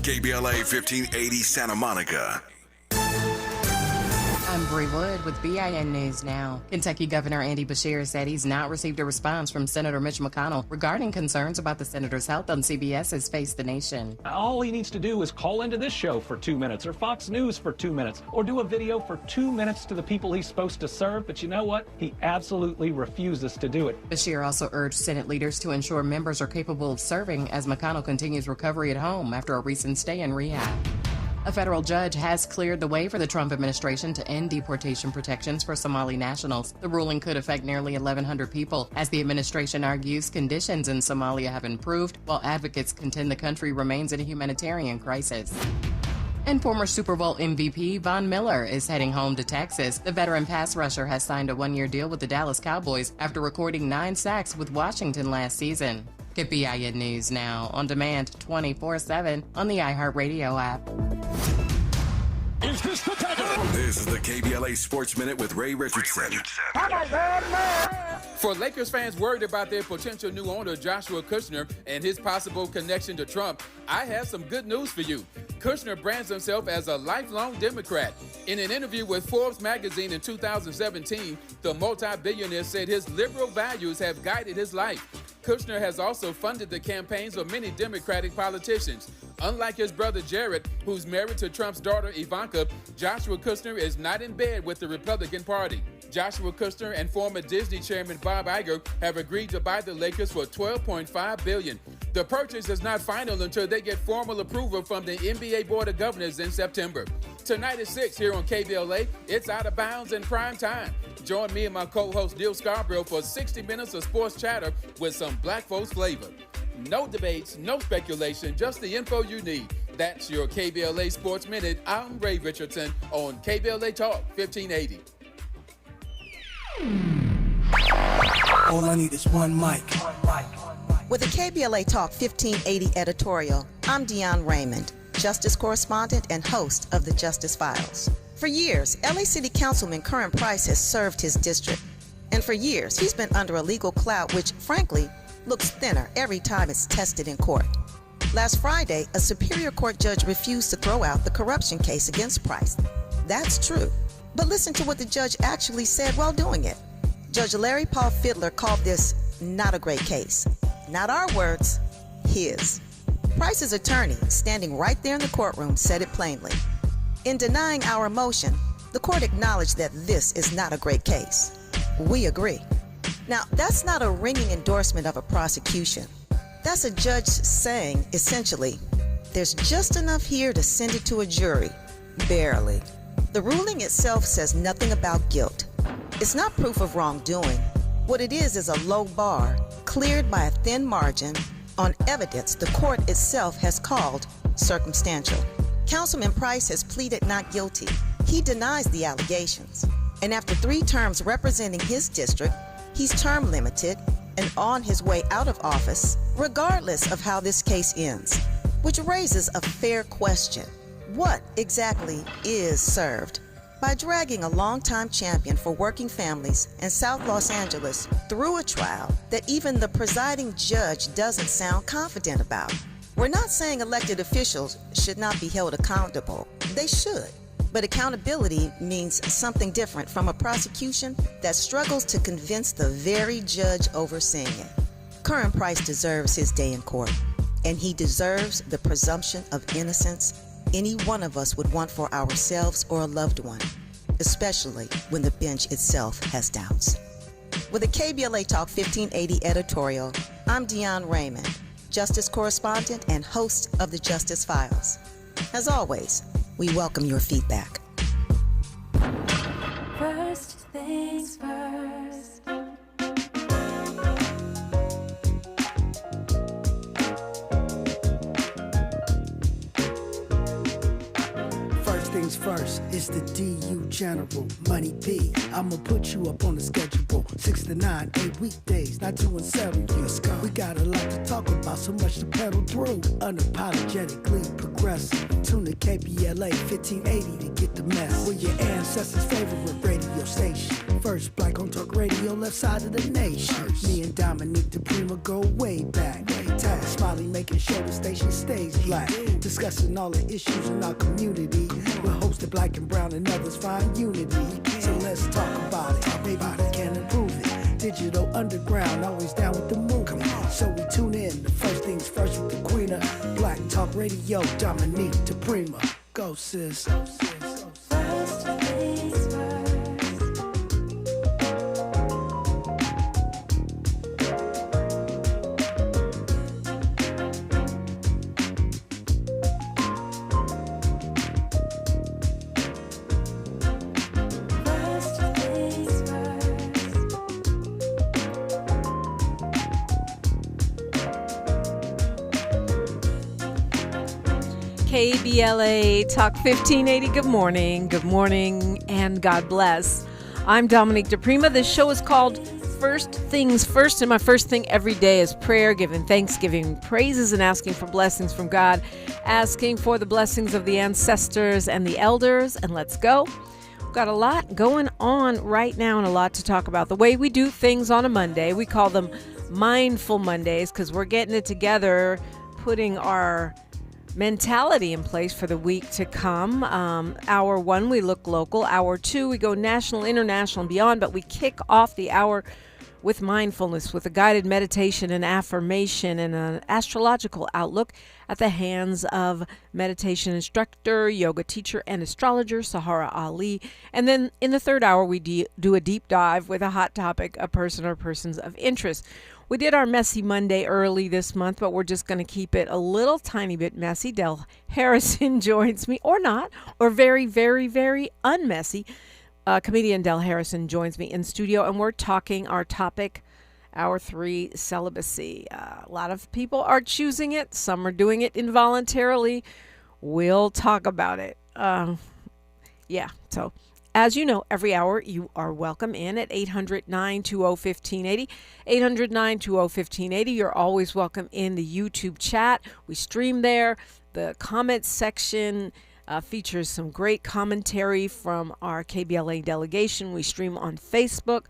KBLA 1580 Santa Monica. I'm Bree Wood with BIN News Now. Kentucky Governor Andy Beshear said he's not received a response from Senator Mitch McConnell regarding concerns about the senator's health on CBS's Face the Nation. All he needs to do is call into this show for 2 minutes, or Fox News for 2 minutes, or do a video for 2 minutes to the people he's supposed to serve. But you know what? He absolutely refuses to do it. Beshear also urged Senate leaders to ensure members are capable of serving as McConnell continues recovery at home after a recent stay in rehab. A federal judge has cleared the way for the Trump administration to end deportation protections for Somali nationals. The ruling could affect nearly 1,100 people, as the administration argues conditions in Somalia have improved, while advocates contend the country remains in a humanitarian crisis. And former Super Bowl MVP Von Miller is heading home to Texas. The veteran pass rusher has signed a one-year deal with the Dallas Cowboys after recording 9 sacks with Washington last season. Get BIN News Now on demand 24/7 on the iHeartRadio app. This is the KBLA Sports Minute with Ray Richardson. For Lakers fans worried about their potential new owner, Joshua Kushner, and his possible connection to Trump, I have some good news for you. Kushner brands himself as a lifelong Democrat. In an interview with Forbes magazine in 2017, the multi-billionaire said his liberal values have guided his life. Kushner has also funded the campaigns of many Democratic politicians. Unlike his brother Jared, who's married to Trump's daughter Ivanka, Joshua Kushner is not in bed with the Republican Party. Joshua Kushner and former Disney chairman Bob Iger have agreed to buy the Lakers for $12.5 billion. The purchase is not final until they get formal approval from the NBA Board of Governors in September. Tonight at 6 here on KBLA, it's Out of Bounds in prime time. Join me and my co-host Neil Scarborough for 60 minutes of sports chatter with some black folks flavor. No debates, no speculation, just the info you need. That's your KBLA Sports Minute. I'm Ray Richardson on KBLA Talk 1580. All I need is one mic. With a KBLA Talk 1580 editorial, I'm Deon Raymond, Justice Correspondent and host of the Justice Files. For years, LA City Councilman Curran Price has served his district. And for years, he's been under a legal cloud which, frankly, looks thinner every time it's tested in court. Last Friday, a Superior Court judge refused to throw out the corruption case against Price. That's true. But listen to what the judge actually said while doing it. Judge Larry Paul Fidler called this not a great case. Not our words, his. Price's attorney, standing right there in the courtroom, said it plainly. In denying our motion, the court acknowledged that this is not a great case. We agree. Now, that's not a ringing endorsement of a prosecution. That's a judge saying, essentially, there's just enough here to send it to a jury. Barely. The ruling itself says nothing about guilt. It's not proof of wrongdoing. What it is a low bar, cleared by a thin margin, on evidence the court itself has called circumstantial. Councilman Price has pleaded not guilty. He denies the allegations. And after 3 terms representing his district, he's term limited and on his way out of office, regardless of how this case ends. Which raises a fair question. What exactly is served? By dragging a longtime champion for working families in South Los Angeles through a trial that even the presiding judge doesn't sound confident about. We're not saying elected officials should not be held accountable. They should. But accountability means something different from a prosecution that struggles to convince the very judge overseeing it. Curran Price deserves his day in court, and he deserves the presumption of innocence any one of us would want for ourselves or a loved one, especially when the bench itself has doubts. With a KBLA Talk 1580 editorial, I'm Deon Raymond, Justice Correspondent and host of the Justice Files. As always, we welcome your feedback. First things first. First things first, it's the DU General, Money P. I'ma put you up on the schedule, 6 to 9, 8 weekdays, not 2 and 7. We got a lot to talk about, so much to pedal through. Unapologetically progressive. Tune to KBLA 1580 to get the mess. We're your ancestors' favorite radio station. First black on talk radio, left side of the nation. Me and Dominique DiPrima go way back. Tag Smiley making sure the station stays black. Discussing all the issues in our community. We're hosted black and brown and others find unity. So let's talk about it. Maybe we can improve it. Digital underground, always down with the movement. So we tune in. The first things first with the queen of Black Talk Radio, Dominique DiPrima. Go sis. First things first. KBLA Talk 1580. Good morning, and God bless. I'm Dominique DiPrima. This show is called First Things First, and my first thing every day is prayer, giving thanks, giving praises, and asking for blessings from God, asking for the blessings of the ancestors and the elders, and let's go. We've got a lot going on right now and a lot to talk about. The way we do things on a Monday, we call them Mindful Mondays because we're getting it together, putting our mentality in place for the week to come. Hour 1, we look local. Hour 2, we go national, international, and beyond. But we kick off the hour with mindfulness, with a guided meditation and affirmation and an astrological outlook at the hands of meditation instructor, yoga teacher, and astrologer Sahara Ali. And then in the third hour, we do a deep dive with a hot topic, a person or persons of interest. We did our Messy Monday early this month, but we're just going to keep it a little tiny bit messy. Del Harrison joins me, or not, or very, very, very unmessy. Comedian Del Harrison joins me in studio, and we're talking our topic, Hour 3, celibacy. A lot of people are choosing it. Some are doing it involuntarily. We'll talk about it. So as you know, every hour you are welcome in at 800-920-1580. 800-920-1580. You're always welcome in the YouTube chat. We stream there. The comments section features some great commentary from our KBLA delegation. We stream on Facebook.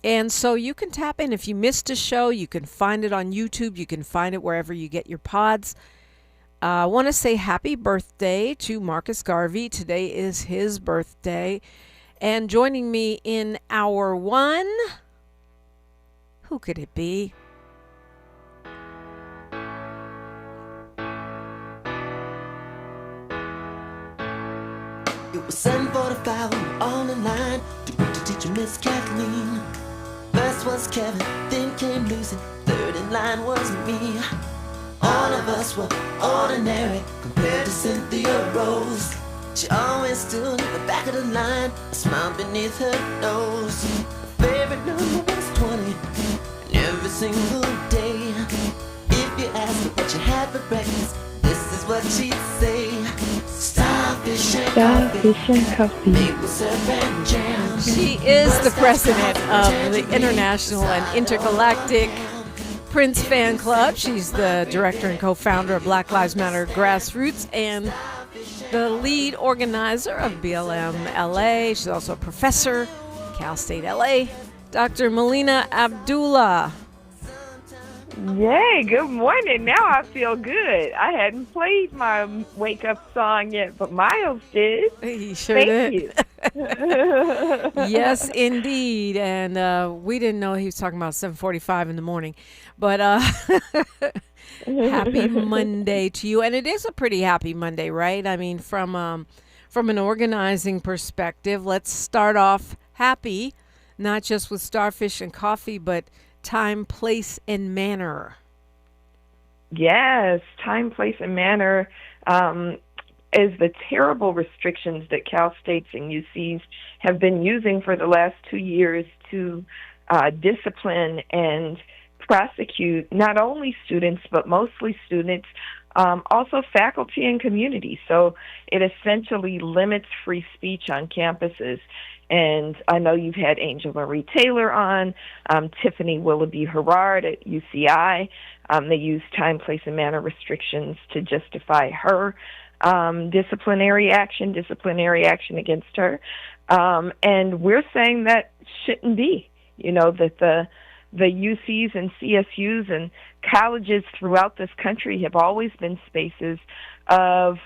And so you can tap in. If you missed a show, you can find it on YouTube. You can find it wherever you get your pods. I want to say happy birthday to Marcus Garvey. Today is his birthday. And joining me in hour 1, who could it be? It was 7:45 on the line to greet the teacher, Miss Kathleen. First was Kevin, then came Lucy, third in line was me. All of us were ordinary compared to Cynthia Rose. She always stood at the back of the line, a smile beneath her nose. Her favorite number was 20, and every single day. If you asked her what she had for breakfast, this is what she'd say. Starfish and coffee, maple syrup and jam. She is the president of the International and Intergalactic Prince Fan Club. She's the director and co-founder of Black Lives Matter Grassroots and the lead organizer of BLM LA. She's also a professor at Cal State LA. Dr. Melina Abdullah. Yay, good morning. Now I feel good. I hadn't played my wake-up song yet, but Miles did. He sure Thank did. you. Yes, indeed. And we didn't know he was talking about 7:45 in the morning. But happy Monday to you. And it is a pretty happy Monday, right? I mean, from an organizing perspective, let's start off happy, not just with Starfish and Coffee, but time, place, and manner. Yes, time, place, and manner is the terrible restrictions that Cal States and UCs have been using for the last 2 years to discipline and prosecute not only students, but mostly students Also faculty and community. So it essentially limits free speech on campuses. And I know you've had Angel Marie Taylor on, Tiffany Willoughby Herard at UCI. They use time, place, and manner restrictions to justify her disciplinary action against her. And we're saying that shouldn't be, that the UCs and CSUs and colleges throughout this country have always been spaces of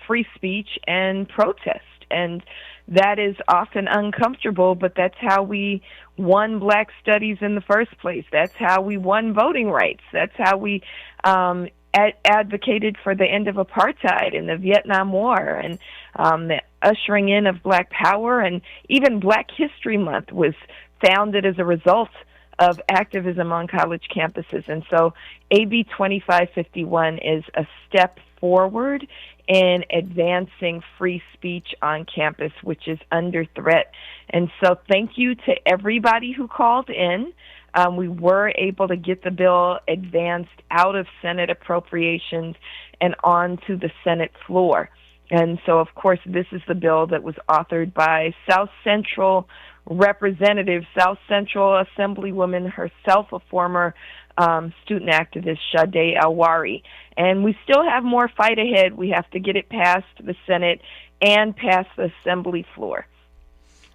free speech and protest. And that is often uncomfortable, but that's how we won Black Studies in the first place. That's how we won voting rights. That's how we advocated for the end of apartheid and the Vietnam War and the ushering in of Black Power. And even Black History Month was founded as a result of activism on college campuses. And so AB 2551 is a step forward in advancing free speech on campus, which is under threat. And so thank you to everybody who called in. We were able to get the bill advanced out of Senate appropriations and onto the Senate floor. And so, of course, this is the bill that was authored by South Central Representative, South Central Assemblywoman herself, a former student activist, Jaque Raybin. And we still have more fight ahead. We have to get it past the Senate and past the Assembly floor.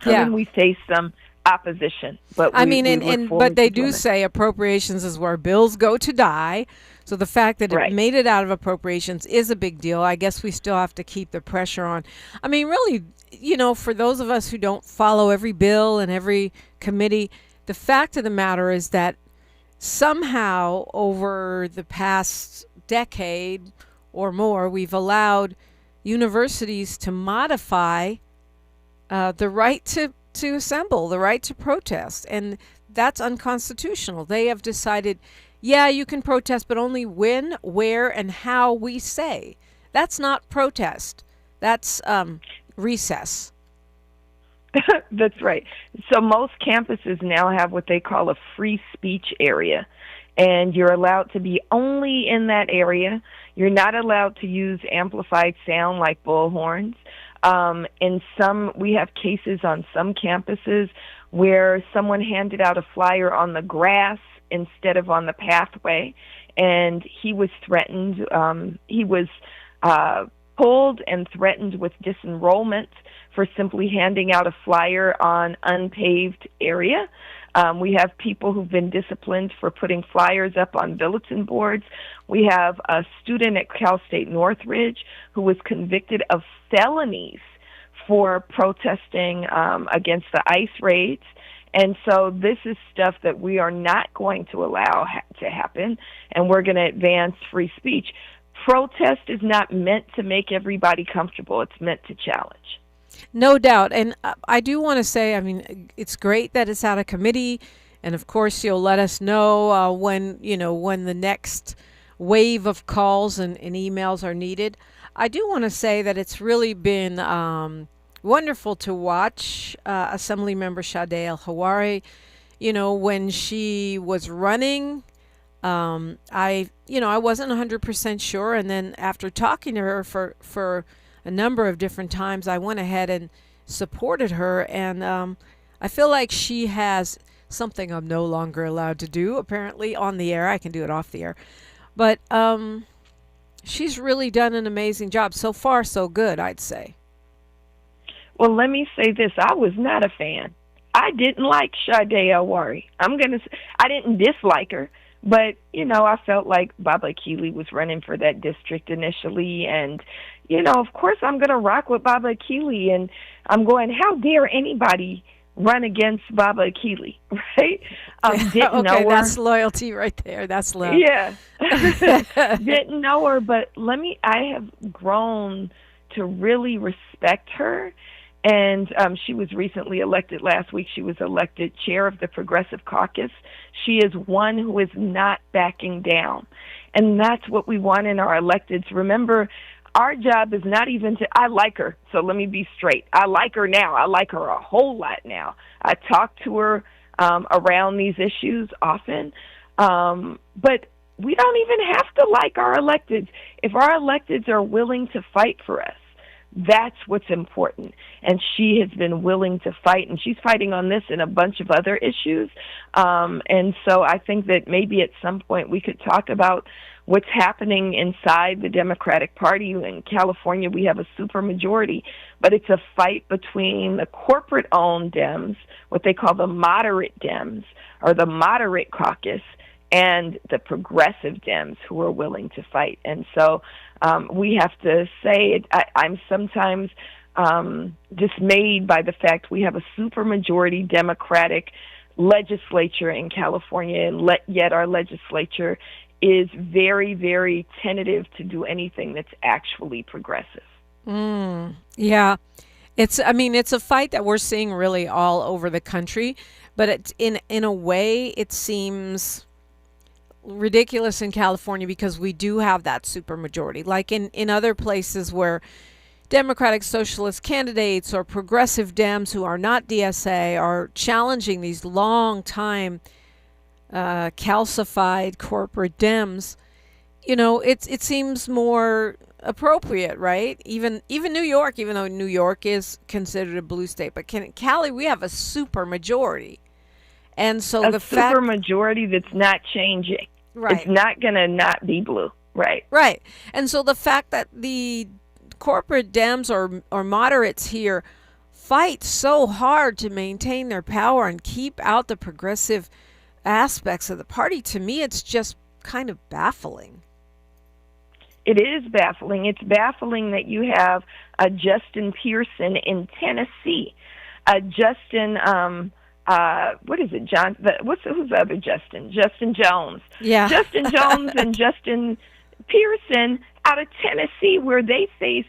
And we face some opposition. But but they do say appropriations is where bills go to die. So the fact that it made it out of appropriations is a big deal. I guess we still have to keep the pressure on. I mean, really, for those of us who don't follow every bill and every committee, the fact of the matter is that somehow over the past decade or more, we've allowed universities to modify the right to assemble, the right to protest. And that's unconstitutional. They have decided, you can protest, but only when, where, and how we say. That's not protest. That's recess. That's right. So most campuses now have what they call a free speech area, and you're allowed to be only in that area. You're not allowed to use amplified sound like bullhorns. We have cases on some campuses where someone handed out a flyer on the grass instead of on the pathway, and he was threatened. He was pulled and threatened with disenrollment for simply handing out a flyer on unpaved area. We have people who've been disciplined for putting flyers up on bulletin boards. We have a student at Cal State Northridge who was convicted of felonies for protesting against the ICE raids. And so this is stuff that we are not going to allow to happen, and we're going to advance free speech. Protest is not meant to make everybody comfortable. It's meant to challenge. No doubt. And I do want to say, it's great that it's out of committee. And of course, you'll let us know when the next wave of calls and emails are needed. I do want to say that it's really been wonderful to watch Assemblymember Jaque Raybin. When she was running, I wasn't 100% sure. And then after talking to her for a number of different times, I went ahead and supported her. And I feel like she has something I'm no longer allowed to do, apparently, on the air. I can do it off the air. But she's really done an amazing job. So far, so good, I'd say. Well, let me say this. I was not a fan. I didn't like Jaque Raybin. I didn't dislike her. But, I felt like Baba Keeley was running for that district initially. And, of course, I'm going to rock with Baba Keeley. And I'm going, how dare anybody run against Baba Keeley, right? Didn't know her. That's loyalty right there. That's love. Yeah. Didn't know her, but I have grown to really respect her. And she was recently elected last week. She was elected chair of the Progressive Caucus. She is one who is not backing down. And that's what we want in our electeds. Remember, our job is not even to, I like her, so let me be straight. I like her now. I like her a whole lot now. I talk to her around these issues often. But we don't even have to like our electeds. If our electeds are willing to fight for us, that's what's important. And she has been willing to fight, and she's fighting on this and a bunch of other issues. And so I think that maybe at some point we could talk about what's happening inside the Democratic Party. In California, we have a supermajority, but it's a fight between the corporate-owned Dems, what they call the moderate Dems, or the moderate caucus, and the progressive Dems who are willing to fight. And so we have to say, I'm sometimes dismayed by the fact we have a supermajority Democratic legislature in California, and yet our legislature is very, very tentative to do anything that's actually progressive. Yeah. It's a fight that we're seeing really all over the country, but it's in a way it seems ridiculous in California because we do have that supermajority. Like in other places where Democratic Socialist candidates or progressive Dems who are not DSA are challenging these long-time calcified corporate Dems, it seems more appropriate, right? Even New York, even though New York is considered a blue state, but Cali, we have a supermajority, and so the supermajority that's not changing. Right, it's not going to not be blue. Right, and so the fact that the corporate Dems or moderates here fight so hard to maintain their power and keep out the progressive aspects of the party, to me, it's just kind of baffling. It is baffling. It's baffling that you have a Justin Pearson in Tennessee, a Justin, what is it, John? Who's the other Justin? Justin Jones. Yeah. Justin Jones and Justin Pearson out of Tennessee, where they face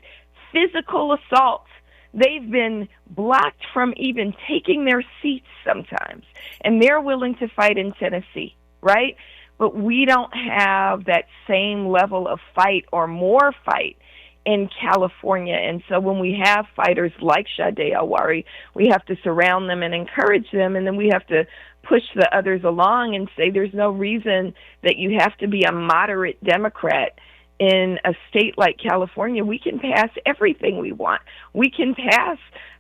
physical assault. They've been blocked from even taking their seats sometimes, and they're willing to fight in Tennessee, right? But we don't have that same level of fight or more fight in California. And so when we have fighters like Sade Awari, we have to surround them and encourage them, and then we have to push the others along and say there's no reason that you have to be a moderate Democrat in a state like California. We can pass everything we want. We can pass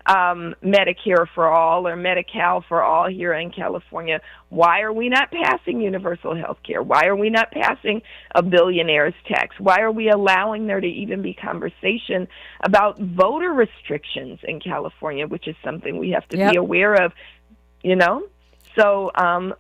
Medicare for all or Medi-Cal for all here in California. Why are we not passing universal health care? Why are we not passing a billionaire's tax? Why are we allowing there to even be conversation about voter restrictions in California, which is something we have to be aware of, So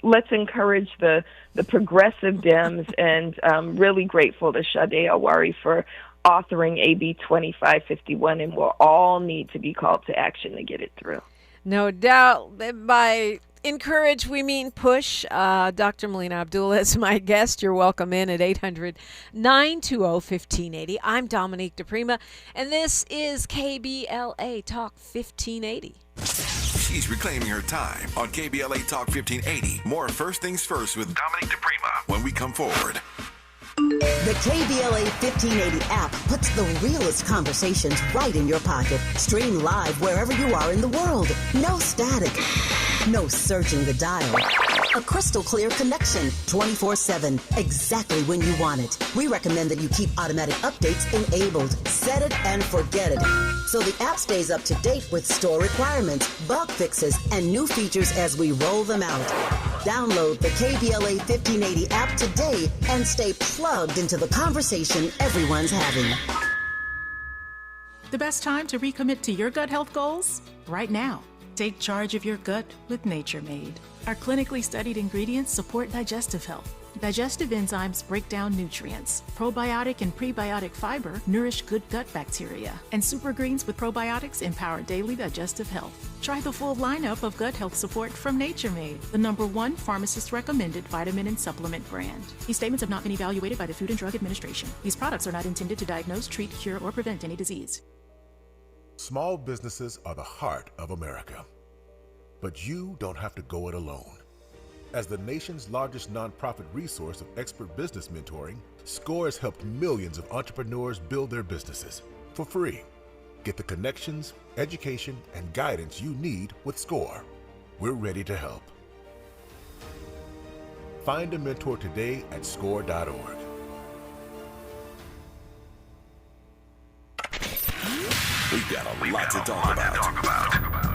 let's encourage the progressive Dems, and really grateful to Sade Awari for authoring AB 2551, and we'll all need to be called to action to get it through. No doubt. By encourage, we mean push. Dr. Melina Abdullah is my guest. You're welcome in at 800-920-1580. I'm Dominique DiPrima, and this is KBLA Talk 1580. She's reclaiming her time on KBLA Talk 1580. More First Things First with Dominique DiPrima when we come forward. The KBLA 1580 app puts the realest conversations right in your pocket. Stream live wherever you are in the world. No static. No searching the dial. A crystal clear connection 24/7. Exactly when you want it. We recommend that you keep automatic updates enabled. Set it and forget it. So the app stays up to date with store requirements, bug fixes, and new features as we roll them out. Download the KBLA 1580 app today and stay plugged into the conversation everyone's having. The best time to recommit to your gut health goals? Right now. Take charge of your gut with Nature Made. Our clinically studied ingredients support digestive health. Digestive enzymes break down nutrients. Probiotic and prebiotic fiber nourish good gut bacteria. And super greens with probiotics empower daily digestive health. Try the full lineup of gut health support from Nature Made, the #1 pharmacist-recommended vitamin and supplement brand. These statements have not been evaluated by the Food and Drug Administration. These products are not intended to diagnose, treat, cure, or prevent any disease. Small businesses are the heart of America. But you don't have to go it alone. As the nation's largest nonprofit resource of expert business mentoring, SCORE has helped millions of entrepreneurs build their businesses for free. Get the connections, education, and guidance you need with SCORE. We're ready to help. Find a mentor today at score.org. We've got a lot to talk about.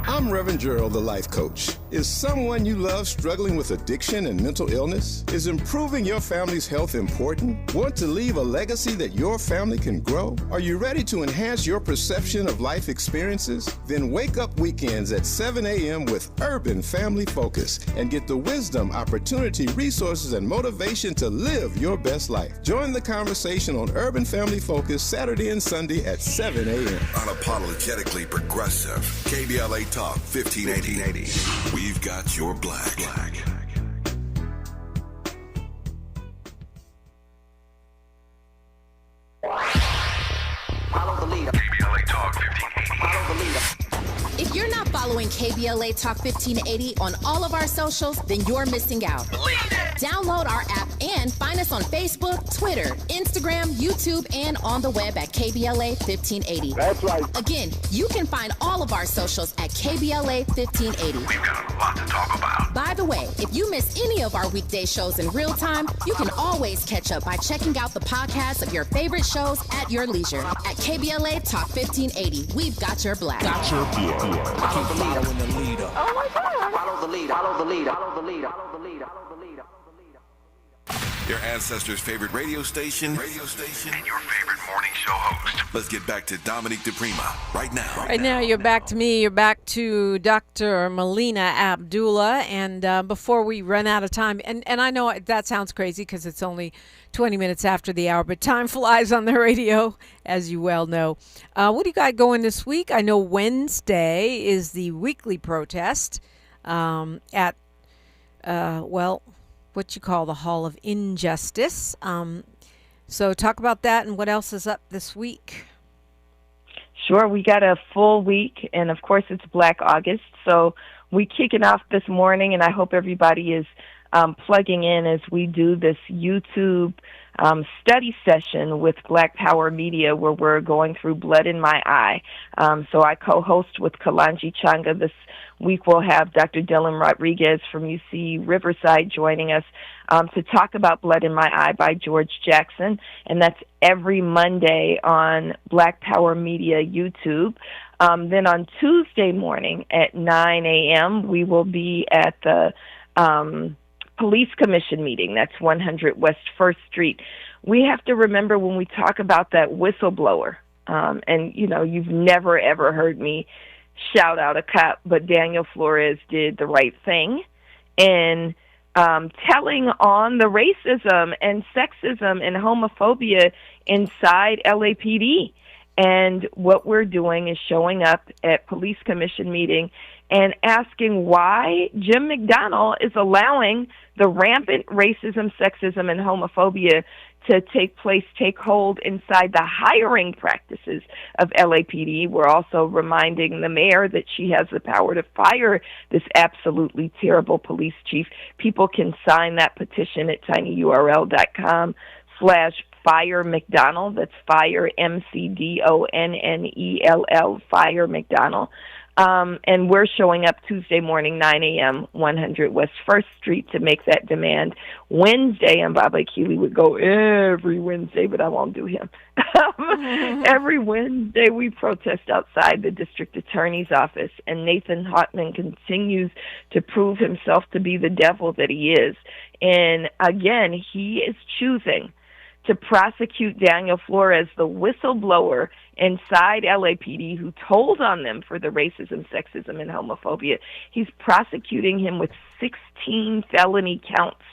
I'm Reverend Gerald, the life coach. Is someone you love struggling with addiction and mental illness? Is improving your family's health important? Want to leave a legacy that your family can grow? Are you ready to enhance your perception of life experiences? Then wake up weekends at 7 a.m. with Urban Family Focus and get the wisdom, opportunity, resources, and motivation to live your best life. Join the conversation on Urban Family Focus Saturday and Sunday at 7 a.m. Unapologetically progressive. KBLA Talk 1580. We've got your black. Follow the leader. KBLA Talk 1580. Follow the leader. If you're not following KBLA Talk 1580 on all of our socials, then you're missing out. Download our app and find us on Facebook, Twitter, Instagram, YouTube, and on the web at KBLA 1580. That's right. Again, you can find all of our socials at KBLA 1580. We've got a lot to talk about. By the way, if you miss any of our weekday shows in real time, you can always catch up by checking out the podcast of your favorite shows at your leisure. At KBLA Talk 1580, we've got your black. Got your black. Follow the leader. Oh my God. Follow the leader. Follow the leader. Follow the leader. Follow the leader. Your ancestors' favorite radio station, and your favorite morning show host. Let's get back to Dominique DiPrima right now. Right now, you're back to me. You're back to Dr. Melina Abdullah. And before we run out of time, and I know that sounds crazy because it's only 20 minutes after the hour, but time flies on the radio, as you well know. What do you got going this week? I know Wednesday is the weekly protest at, what you call the Hall of Injustice. So talk about that and what else is up this week. Sure, we got a full week, and of course it's Black August, so we kick it off this morning, and I hope everybody is plugging in as we do this YouTube study session with Black Power Media where we're going through Blood in My Eye. So I co-host with Kalanji Changa. This week we'll have Dr. Dylan Rodriguez from UC Riverside joining us to talk about Blood in My Eye by George Jackson, and that's every Monday on Black Power Media YouTube. Then on Tuesday morning at 9 a.m. we will be at the Police Commission meeting. That's 100 West 1st Street. We have to remember when we talk about that whistleblower, and you've never ever heard me shout out a cop, but Daniel Flores did the right thing in telling on the racism and sexism and homophobia inside LAPD. And what we're doing is showing up at Police Commission meeting and asking why Jim McDonnell is allowing the rampant racism, sexism, and homophobia to take hold inside the hiring practices of LAPD. We're also reminding the mayor that she has the power to fire this absolutely terrible police chief. People can sign that petition at tinyurl.com/Fire McDonnell. That's Fire McDonnell, Fire McDonnell. And we're showing up Tuesday morning, 9 a.m., 100 West 1st Street to make that demand. Wednesday, and Baba Keeley would go every Wednesday, but I won't do him. Every Wednesday we protest outside the district attorney's office, and Nathan Hochman continues to prove himself to be the devil that he is. And again, he is choosing to prosecute Daniel Flores, the whistleblower inside LAPD who told on them for the racism, sexism, and homophobia. He's prosecuting him with 16 felony counts,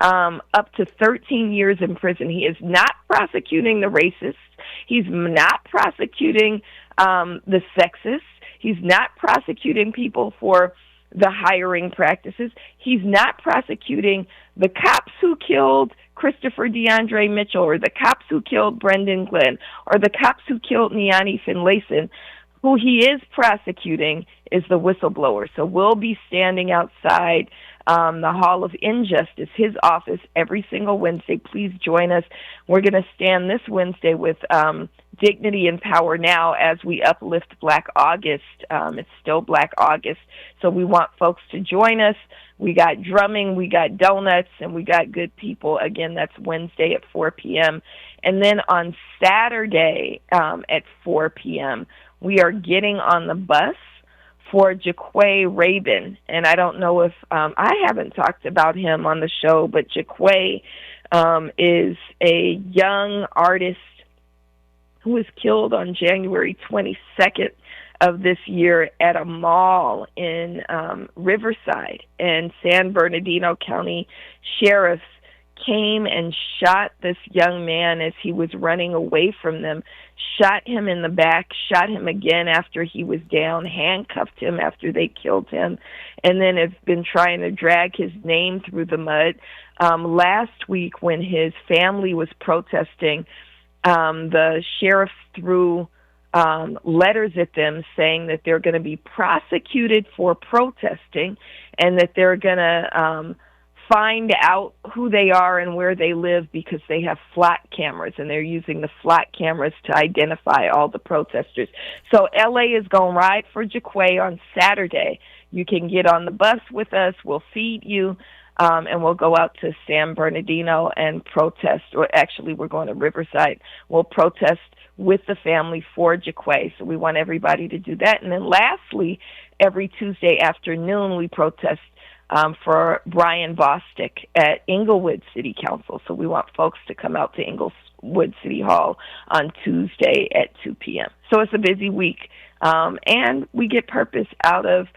up to 13 years in prison. He is not prosecuting the racists. He's not prosecuting the sexists. He's not prosecuting people for the hiring practices. He's not prosecuting the cops who killed Christopher DeAndre Mitchell, or the cops who killed Brendan Glenn, or the cops who killed Niani Finlayson. Who he is prosecuting is the whistleblower. So we'll be standing outside the Hall of Injustice, his office, every single Wednesday. Please join us. We're going to stand this Wednesday with Dignity and Power Now as we uplift Black August. It's still Black August, so we want folks to join us. We got drumming, we got donuts, and we got good people. Again, that's Wednesday at 4 p.m. And then on Saturday at 4 p.m., we are getting on the bus for Jaque Raybin. And I don't know if I haven't talked about him on the show, but Jaque is a young artist who was killed on January 22nd of this year at a mall in Riverside. And San Bernardino County sheriffs came and shot this young man as he was running away from them, shot him in the back, shot him again after he was down, handcuffed him after they killed him, and then have been trying to drag his name through the mud. Last week when his family was protesting, the sheriff threw letters at them saying that they're going to be prosecuted for protesting and that they're going to find out who they are and where they live because they have flat cameras, and they're using the flat cameras to identify all the protesters. So LA is going to ride for Jaque on Saturday. You can get on the bus with us. We'll feed you, and we'll go out to San Bernardino and protest. Or actually, we're going to Riverside. We'll protest with the family for Jaque. So we want everybody to do that. And then lastly, every Tuesday afternoon, we protest for Brian Bostic at Inglewood City Council. So we want folks to come out to Inglewood City Hall on Tuesday at 2 p.m. So it's a busy week. And we get purpose out of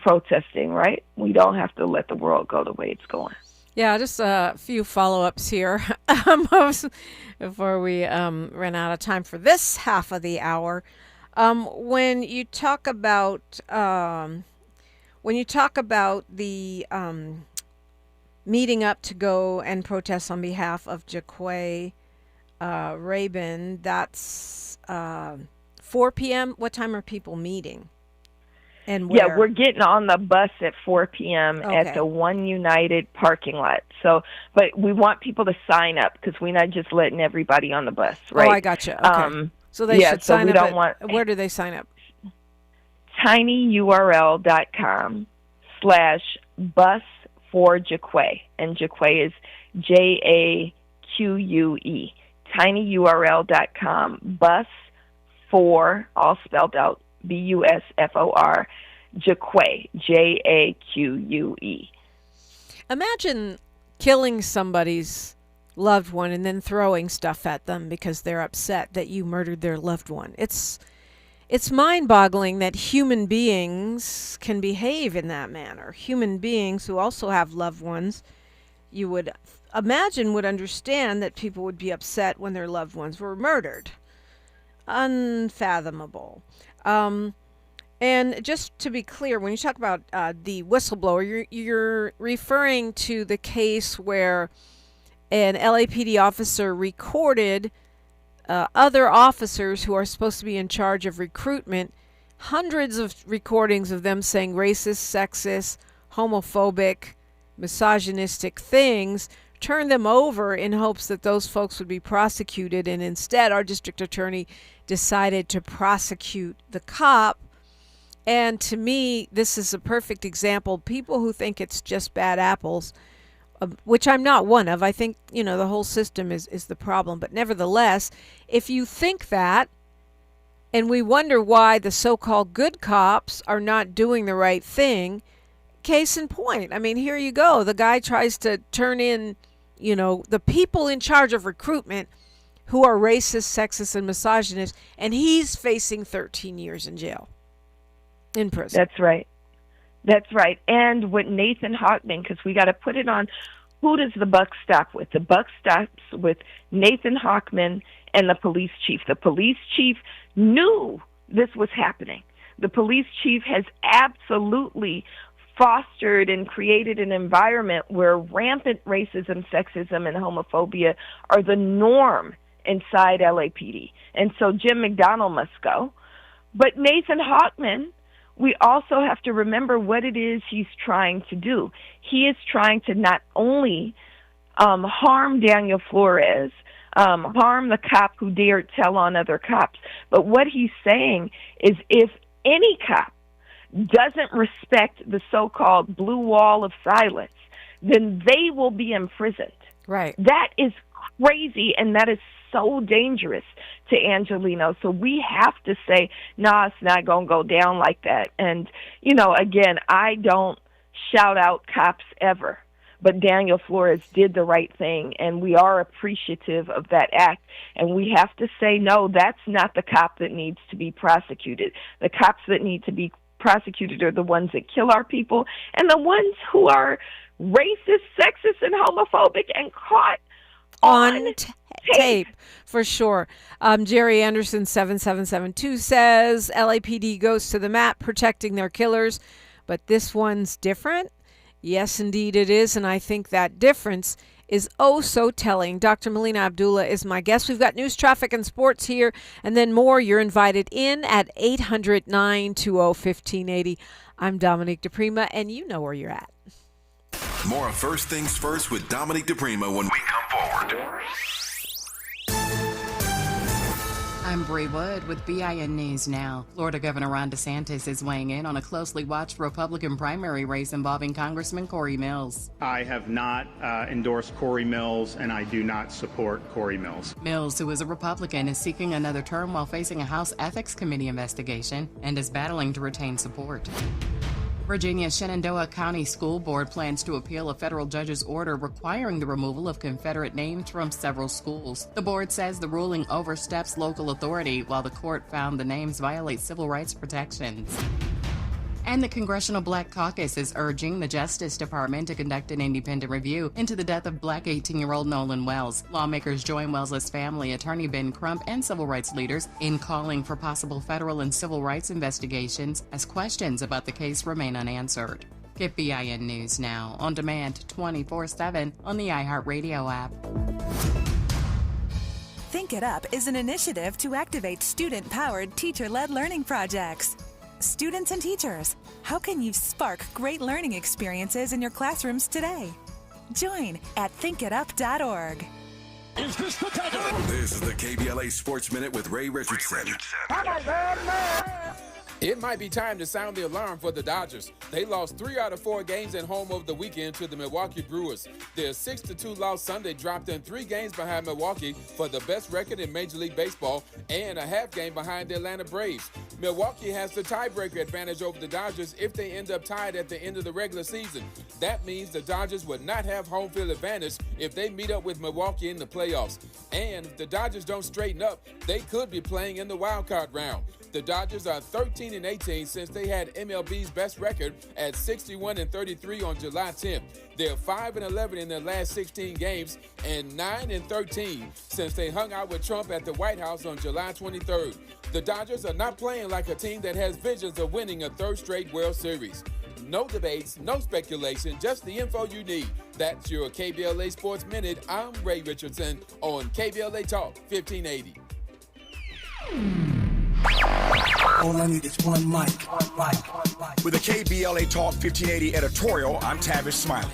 protesting, right? We don't have to let the world go the way it's going. Yeah, just a few follow-ups here before we run out of time for this half of the hour. When you talk about the meeting up to go and protest on behalf of Jaque Raybin, that's 4 p.m. What time are people meeting? And where? Yeah, we're getting on the bus at 4 p.m. Okay. at the One United parking lot. So, but we want people to sign up because we're not just letting everybody on the bus, right? Oh, I gotcha. Okay. So they should sign up. Where do they sign up? tinyurl.com/bus for Jaque, and Jaque is Jaque. tinyurl.com bus for, all spelled out, BUSFOR, Jaque, JAQUE. Imagine killing somebody's loved one and then throwing stuff at them because they're upset that you murdered their loved one. It's mind-boggling that human beings can behave in that manner. Human beings who also have loved ones, you would imagine, would understand that people would be upset when their loved ones were murdered. Unfathomable. And just to be clear, when you talk about the whistleblower, you're referring to the case where an LAPD officer recorded other officers who are supposed to be in charge of recruitment, hundreds of recordings of them saying racist, sexist, homophobic, misogynistic things, turned them over in hopes that those folks would be prosecuted, and instead our district attorney decided to prosecute the cop. And to me, this is a perfect example. People who think it's just bad apples, which I'm not one of. I think, the whole system is the problem. But nevertheless, if you think that, and we wonder why the so-called good cops are not doing the right thing, case in point. I mean, here you go. The guy tries to turn in, the people in charge of recruitment who are racist, sexist, and misogynist, and he's facing 13 years in jail. In prison. That's right. That's right. And with Nathan Hochman, because we got to put it on, who does the buck stop with? The buck stops with Nathan Hochman and the police chief. The police chief knew this was happening. The police chief has absolutely fostered and created an environment where rampant racism, sexism, and homophobia are the norm inside LAPD. And so Jim McDonnell must go. But Nathan Hochman we also have to remember what it is he's trying to do. He is trying to not only harm Daniel Flores, harm the cop who dared tell on other cops, but what he's saying is if any cop doesn't respect the so-called blue wall of silence, then they will be imprisoned. Right. That is crazy, and that is so dangerous to Angelino. So we have to say, nah, it's not going to go down like that. And, you know, again, I don't shout out cops ever, but Daniel Flores did the right thing, and we are appreciative of that act. And we have to say, no, that's not the cop that needs to be prosecuted. The cops that need to be prosecuted are the ones that kill our people and the ones who are racist, sexist, and homophobic and caught on tape, for sure. Jerry Anderson 7772 says LAPD goes to the mat protecting their killers, but this one's different. Yes, indeed it is, and I think that difference is oh so telling. Dr. Melina Abdullah is my guest. We've got news, traffic, and sports here, and then more. You're invited in at 800-920-1580. I'm Dominique DiPrima, and you know where you're at. More of First Things First with Dominique DiPrima when we come forward. I'm Bree Wood with BIN News Now. Florida Governor Ron DeSantis is weighing in on a closely watched Republican primary race involving Congressman Corey Mills. I have not endorsed Corey Mills, and I do not support Corey Mills. Mills, who is a Republican, is seeking another term while facing a House Ethics Committee investigation and is battling to retain support. Virginia's Shenandoah County School Board plans to appeal a federal judge's order requiring the removal of Confederate names from several schools. The board says the ruling oversteps local authority, while the court found the names violate civil rights protections. And the Congressional Black Caucus is urging the Justice Department to conduct an independent review into the death of Black 18-year-old Nolan Wells. Lawmakers join Wells' family, attorney Ben Crump, and civil rights leaders in calling for possible federal and civil rights investigations as questions about the case remain unanswered. Get BIN News Now on demand 24/7 on the iHeartRadio app. Think It Up is an initiative to activate student-powered, teacher-led learning projects. Students and teachers, how can you spark great learning experiences in your classrooms today? Join at thinkitup.org. Is this the tether? This is the KBLA Sports Minute with Ray Richardson. It might be time to sound the alarm for the Dodgers. They lost 3 out of 4 games at home over the weekend to the Milwaukee Brewers. Their 6-2 loss Sunday dropped them 3 games behind Milwaukee for the best record in Major League Baseball and a half game behind the Atlanta Braves. Milwaukee has the tiebreaker advantage over the Dodgers if they end up tied at the end of the regular season. That means the Dodgers would not have home field advantage if they meet up with Milwaukee in the playoffs. And if the Dodgers don't straighten up, they could be playing in the wild card round. The Dodgers are 13-18 since they had MLB's best record at 61-33 on July 10th. They're 5-11 in their last 16 games and 9-13 since they hung out with Trump at the White House on July 23rd. The Dodgers are not playing like a team that has visions of winning a 3rd straight World Series. No debates, no speculation, just the info you need. That's your KBLA Sports Minute. I'm Ray Richardson on KBLA Talk 1580. All I need is one mic. With a KBLA Talk 1580 editorial, I'm Tavis Smiley.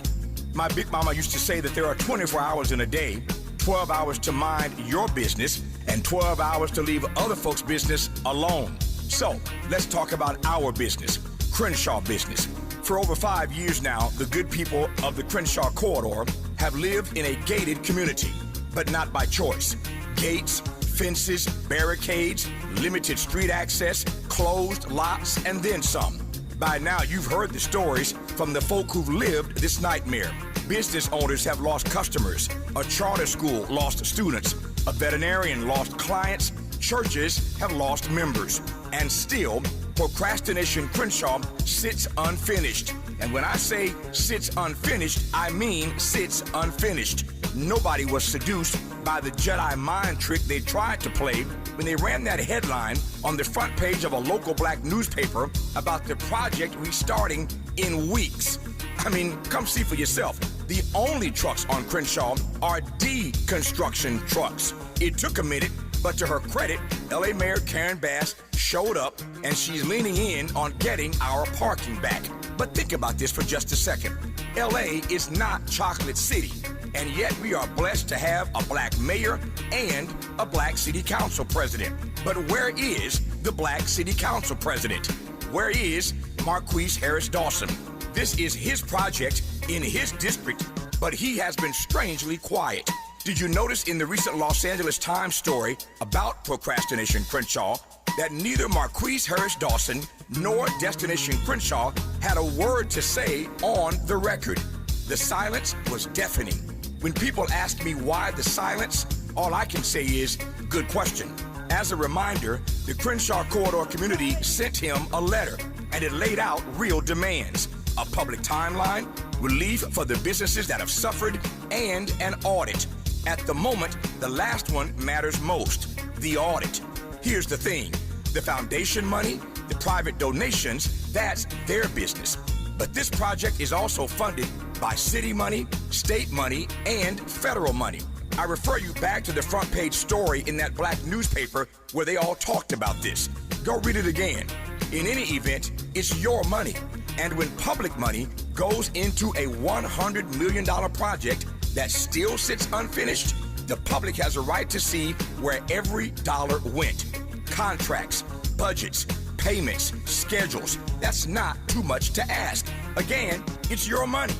My big mama used to say that there are 24 hours in a day, 12 hours to mind your business, and 12 hours to leave other folks' business alone. So, let's talk about our business, Crenshaw Business. For over 5 years now, the good people of the Crenshaw Corridor have lived in a gated community, but not by choice. Gates, fences, barricades, limited street access, closed lots, and then some. By now, you've heard the stories from the folk who've lived this nightmare. Business owners have lost customers. A charter school lost students. A veterinarian lost clients. Churches have lost members. And still, Procrastination Crenshaw sits unfinished. And when I say sits unfinished, I mean sits unfinished. Nobody was seduced by the Jedi mind trick they tried to play when they ran that headline on the front page of a local black newspaper about the project restarting in weeks. I mean, come see for yourself. The only trucks on Crenshaw are deconstruction trucks. It took a minute, But to her credit, LA Mayor Karen Bass showed up, and she's leaning in on getting our parking back. But think about this for just a second. LA is not Chocolate City, and yet we are blessed to have a black mayor and a black city council president. But where is the black city council president? Where is Marquise Harris Dawson? This is his project in his district, but he has been strangely quiet. Did you notice in the recent Los Angeles Times story about Procrastination Crenshaw that neither Marquise Harris Dawson nor Destination Crenshaw had a word to say on the record? The silence was deafening. When people ask me why the silence, all I can say is, good question. As a reminder, the Crenshaw Corridor community sent him a letter, and it laid out real demands: a public timeline, relief for the businesses that have suffered, and an audit. At the moment, the last one matters most, the audit. Here's the thing, the foundation money, the private donations, that's their business. But this project is also funded by city money, state money, and federal money. I refer you back to the front page story in that black newspaper where they all talked about this. Go read it again. In any event, it's your money. And when public money goes into a $100 million project that still sits unfinished, the public has a right to see where every dollar went. Contracts, budgets, payments, schedules. That's not too much to ask. Again, it's your money.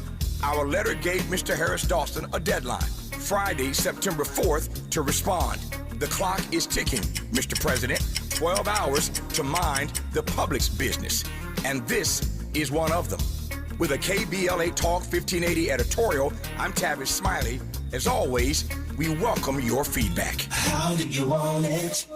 Our letter gave Mr. Harris Dawson a deadline, Friday, September 4th, to respond. The clock is ticking, Mr. President. 12 hours to mind the public's business. And this is one of them. With a KBLA Talk 1580 editorial, I'm Tavis Smiley. As always, we welcome your feedback. How do you want it?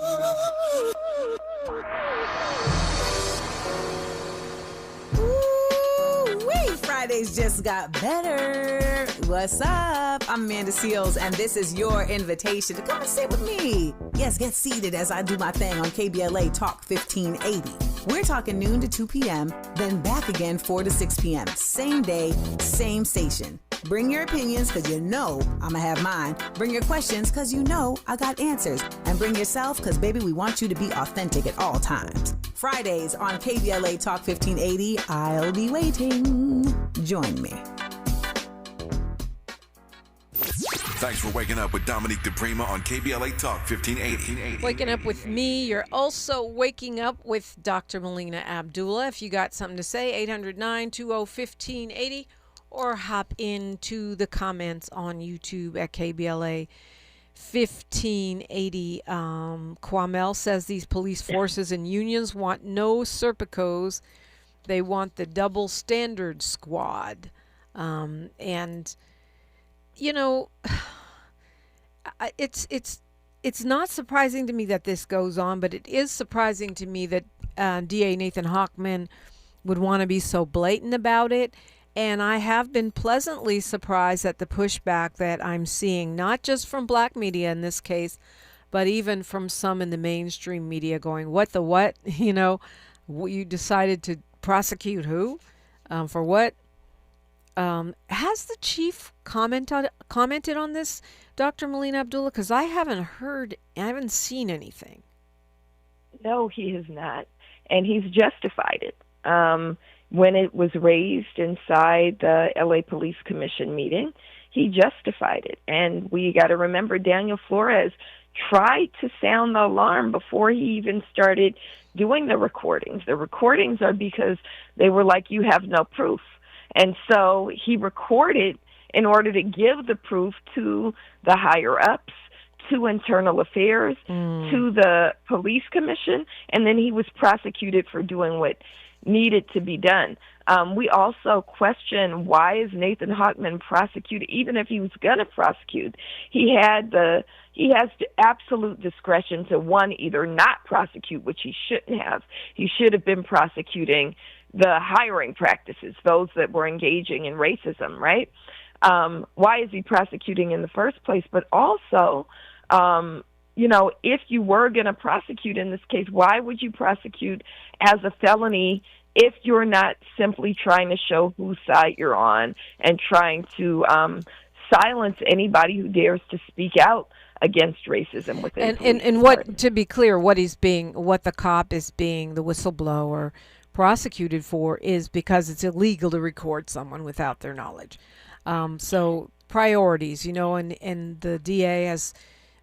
Ooh-wee, Fridays just got better. What's up? I'm Amanda Seals, and this is your invitation to come and sit with me. Yes, get seated as I do my thing on KBLA Talk 1580. We're talking noon to 2 p.m., then back again 4 to 6 p.m. Same day, same station. Bring your opinions, because you know I'm going to have mine. Bring your questions, because you know I got answers. And bring yourself, because, baby, we want you to be authentic at all times. Fridays on KBLA Talk 1580. I'll be waiting. Join me. Thanks for waking up with Dominique DiPrima on KBLA Talk 1580. Waking up with me. You're also waking up with Dr. Melina Abdullah. If you got something to say, 800-920-1580, or hop into the comments on YouTube at KBLA 1580. Kwamel says these police forces and unions want no Serpicos. They want the double standard squad. And you know, it's not surprising to me that this goes on, but it is surprising to me that DA Nathan Hochman would want to be so blatant about it. And I have been pleasantly surprised at the pushback that I'm seeing, not just from black media in this case, but even from some in the mainstream media going, what the what? You know, you decided to prosecute who? For what? Has the chief commented on this, Dr. Melina Abdullah? Because I haven't seen anything. No, he has not. And he's justified it. When it was raised inside the LA Police Commission meeting, he justified it. And we got to remember Daniel Flores tried to sound the alarm before he even started doing the recordings. The recordings are because they were like, you have no proof. And so he recorded in order to give the proof to the higher-ups, to Internal Affairs, to the Police Commission, and then he was prosecuted for doing what needed to be done. We also question, why is Nathan Hochman prosecuted? Even if he was going to prosecute, he has the absolute discretion to, one, either not prosecute, which he shouldn't have. He should have been prosecuting the hiring practices, those that were engaging in racism, right? Why is he prosecuting in the first place? But also, you know, if you were going to prosecute in this case, why would you prosecute as a felony if you're not simply trying to show whose side you're on and trying to silence anybody who dares to speak out against racism within and what, to be clear, what the cop is being, the whistleblower, prosecuted for is because it's illegal to record someone without their knowledge. So priorities, and the DA has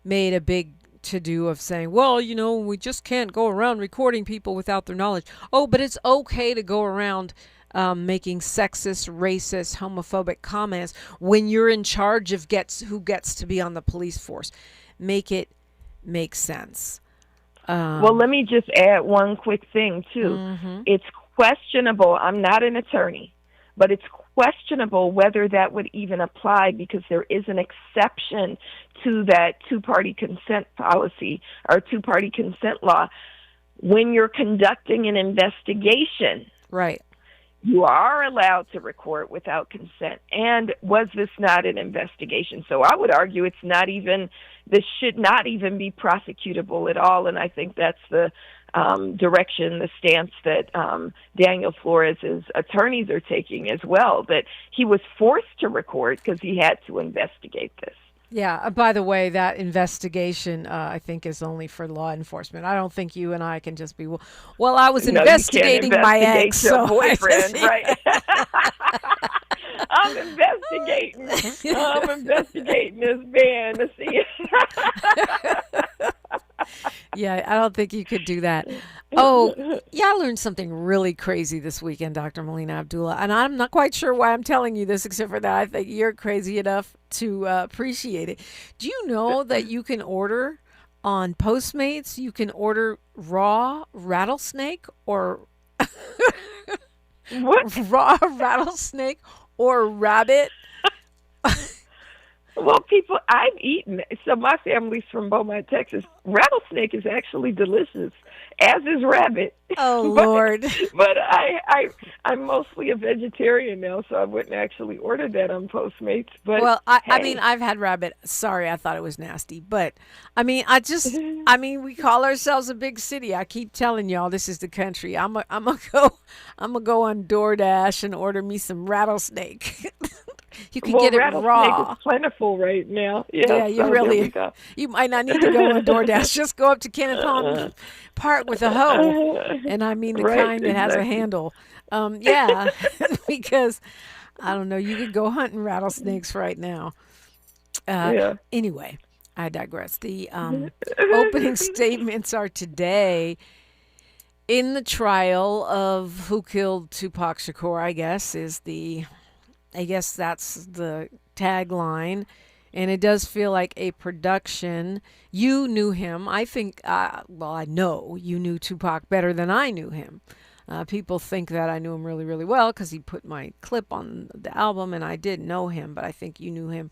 made a big to-do of saying, well, we just can't go around recording people without their knowledge. Oh, but it's okay to go around making sexist, racist, homophobic comments when you're in charge of who gets to be on the police force. Make it make sense. Well, let me just add one quick thing, too. Mm-hmm. It's questionable. I'm not an attorney, but it's questionable whether that would even apply, because there is an exception to that two-party consent policy or two-party consent law. When you're conducting an investigation, right, you are allowed to record without consent. And was this not an investigation? So I would argue this should not even be prosecutable at all. And I think that's the direction, the stance that Daniel Flores' attorneys are taking as well, that he was forced to record because he had to investigate this. Yeah. By the way, that investigation, I think, is only for law enforcement. I don't think you and I can just be, well, I was investigating my ex. Your boyfriend, right? I'm investigating this man to see. Yeah, I don't think you could do that. Oh, yeah, I learned something really crazy this weekend, Dr. Melina Abdullah. And I'm not quite sure why I'm telling you this, except for that I think you're crazy enough to appreciate it. Do you know that you can order on Postmates, you can order raw rattlesnake or what? Raw rattlesnake or rabbit? Well, I've eaten. So my family's from Beaumont, Texas. Rattlesnake is actually delicious, as is rabbit. Oh, Lord. But I'm mostly a vegetarian now, so I wouldn't actually order that on Postmates. But well, I mean, I've had rabbit. Sorry, I thought it was nasty. But, I mean, we call ourselves a big city. I keep telling y'all this is the country. I'm gonna go on DoorDash and order me some rattlesnake. You can get it raw. Rattlesnake is plentiful right now. Yeah, you might not need to go on DoorDash. Just go up to Kenneth Hahn Park with a hoe, and I mean the kind that has a handle. Yeah, because I don't know. You could go hunting rattlesnakes right now. Anyway, I digress. The opening statements are today in the trial of who killed Tupac Shakur. I guess that's the tagline, and it does feel like a production. You knew him. I think, I know you knew Tupac better than I knew him. People think that I knew him really, really well because he put my clip on the album, and I did know him, but I think you knew him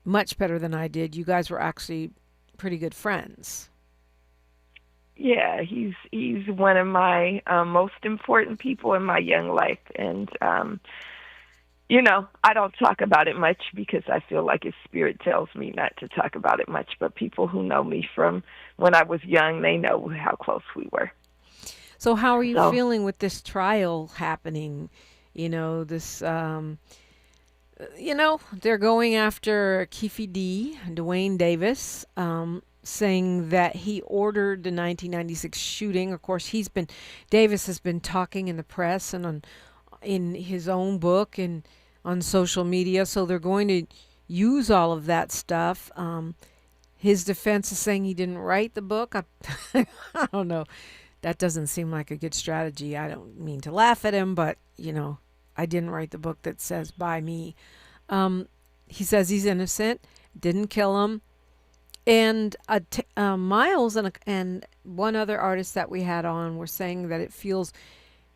much better than I did. You guys were actually pretty good friends. Yeah, he's one of my most important people in my young life, and I don't talk about it much because I feel like his spirit tells me not to talk about it much. But people who know me from when I was young, they know how close we were. So how are you feeling with this trial happening? They're going after Keffe D, Dwayne Davis, saying that he ordered the 1996 shooting. Of course, Davis has been talking in the press and in his own book and on social media, so they're going to use all of that stuff. His defense is saying he didn't write the book. I don't know. That doesn't seem like a good strategy. I don't mean to laugh at him, but, I didn't write the book that says by me. He says he's innocent, didn't kill him. And Miles and one other artist that we had on were saying that it feels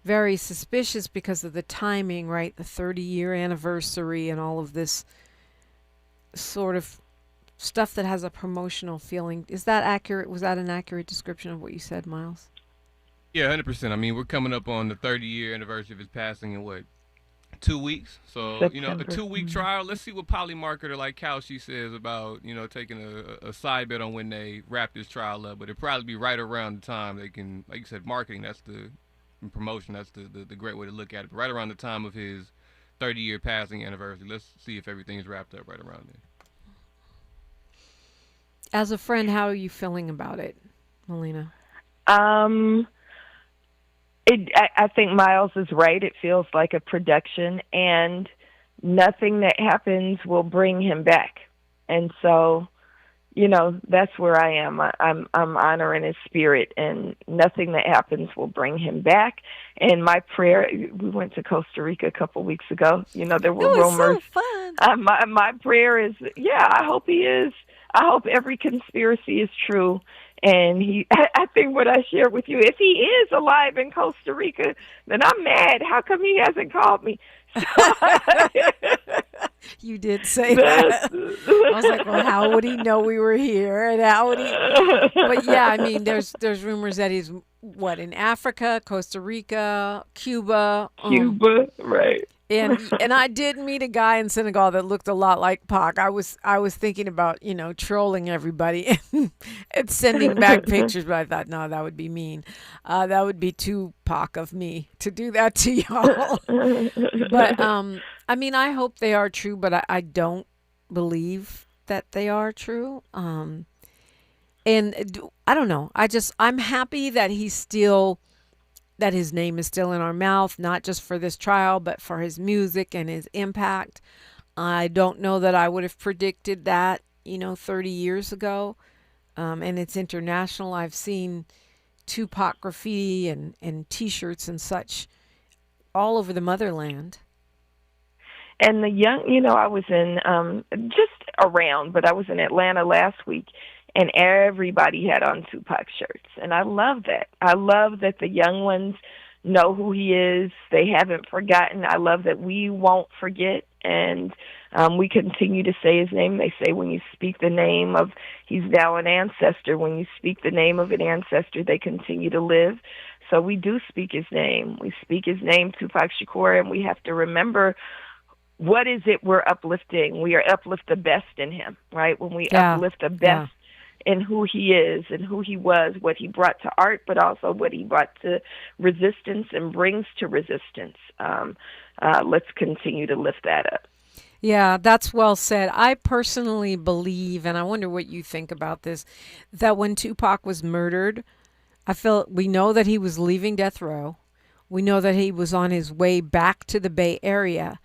very suspicious because of the timing, right? The 30-year anniversary and all of this sort of stuff that has a promotional feeling. Is that accurate? Was that an accurate description of what you said, Miles? Yeah, 100%. I mean, we're coming up on the 30-year anniversary of his passing in 2 weeks? So, September. A 2-week trial. Let's see what polymarketer like Kalshi says about, taking a side bet on when they wrap this trial up. But it'll probably be right around the time they can, like you said, marketing, that's the promotion, that's the great way to look at it. But right around the time of his 30-year passing anniversary. Let's see if everything's wrapped up right around then. As a friend, how are you feeling about it, Melina? I think Miles is right. It feels like a production, and nothing that happens will bring him back. And so, that's where I am. I'm honoring his spirit, and nothing that happens will bring him back. And my prayer, we went to Costa Rica a couple weeks ago. There were rumors. So fun. My prayer is, I hope he is. I hope every conspiracy is true. And I think what I shared with you, if he is alive in Costa Rica, then I'm mad. How come he hasn't called me? You did say that. I was like, well, how would he know we were here? And how would he? But yeah, I mean, there's rumors that he's in Africa, Costa Rica, Cuba. Right. And I did meet a guy in Senegal that looked a lot like Pac. I was thinking about, trolling everybody and sending back pictures, but I thought, no, that would be mean. That would be too Pac of me to do that to y'all. But I mean, I hope they are true, but I don't believe that they are true. And I don't know. I'm happy that that his name is still in our mouth, not just for this trial, but for his music and his impact. I don't know that I would have predicted that, 30 years ago. And it's international. I've seen Tupac graffiti and T-shirts and such all over the motherland. And the young, I was in just around, but I was in Atlanta last week, and everybody had on Tupac shirts. And I love that. I love that the young ones know who he is. They haven't forgotten. I love that we won't forget. And we continue to say his name. They say when you speak the name of, he's now an ancestor. When you speak the name of an ancestor, they continue to live. So we do speak his name. We speak his name, Tupac Shakur, and we have to remember, what is it we're uplifting? We are uplift the best in him, right? When we uplift the best in who he is and who he was, what he brought to art, but also what he brought to resistance and brings to resistance. Let's continue to lift that up. Yeah, that's well said. I personally believe, and I wonder what you think about this, that when Tupac was murdered, we know that he was leaving death row. We know that he was on his way back to the Bay Area.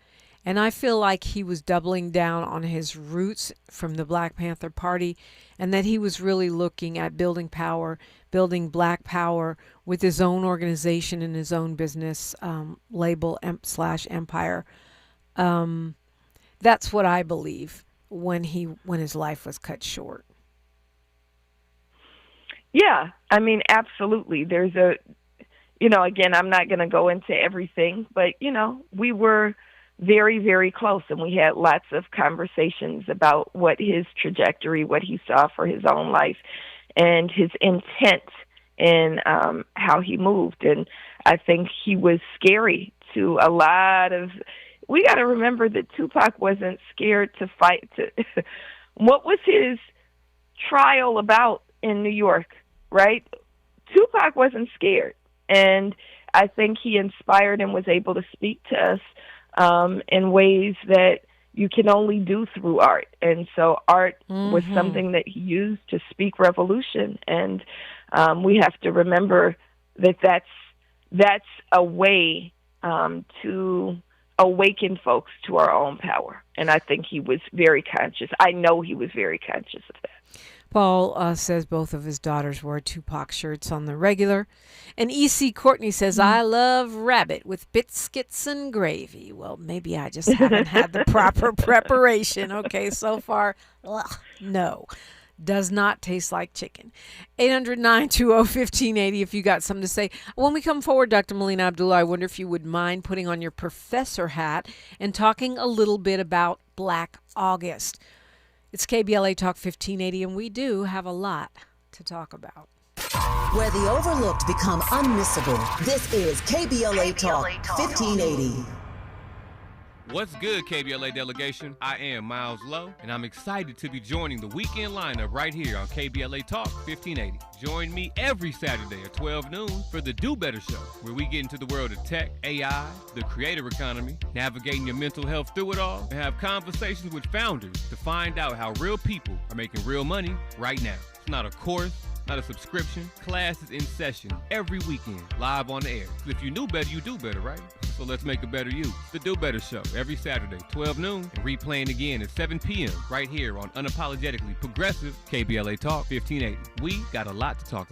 And I feel like he was doubling down on his roots from the Black Panther Party, and that he was really looking at building power, building Black power with his own organization and his own business label / empire. That's what I believe when his life was cut short. Yeah, I mean, absolutely. There's again, I'm not going to go into everything, but, we were very, very close, and we had lots of conversations about what his trajectory, what he saw for his own life, and his intent in how he moved. And I think he was scary to a lot of. We got to remember that Tupac wasn't scared to fight. What was his trial about in New York, right? Tupac wasn't scared, and I think he inspired and was able to speak to us in ways that you can only do through art. And so art was something that he used to speak revolution. And we have to remember that that's a way to awaken folks to our own power. And I think he was very conscious. I know he was very conscious of that. Paul says both of his daughters wore Tupac shirts on the regular. And E.C. Courtney says, I love rabbit with biscuits and gravy. Well, maybe I just haven't had the proper preparation. Okay, so far, no. Does not taste like chicken. 800-920-1580 if you got something to say. When we come forward, Dr. Melina Abdullah, I wonder if you would mind putting on your professor hat and talking a little bit about Black August. It's KBLA Talk 1580, and we do have a lot to talk about. Where the overlooked become unmissable, this is KBLA Talk 1580. What's good, KBLA delegation? I am Miles Lowe, and I'm excited to be joining the weekend lineup right here on KBLA Talk 1580. Join me every Saturday at 12 noon for the Do Better Show, where we get into the world of tech, AI, the creator economy, navigating your mental health through it all, and have conversations with founders to find out how real people are making real money right now. It's not a course, not a subscription. Class is in session every weekend, live on the air. So if you knew better, you do better, right? So let's make a better you. The Do Better Show, every Saturday, 12 noon, and replaying again at 7 p.m. right here on Unapologetically Progressive KBLA Talk 1580. We got a lot to talk.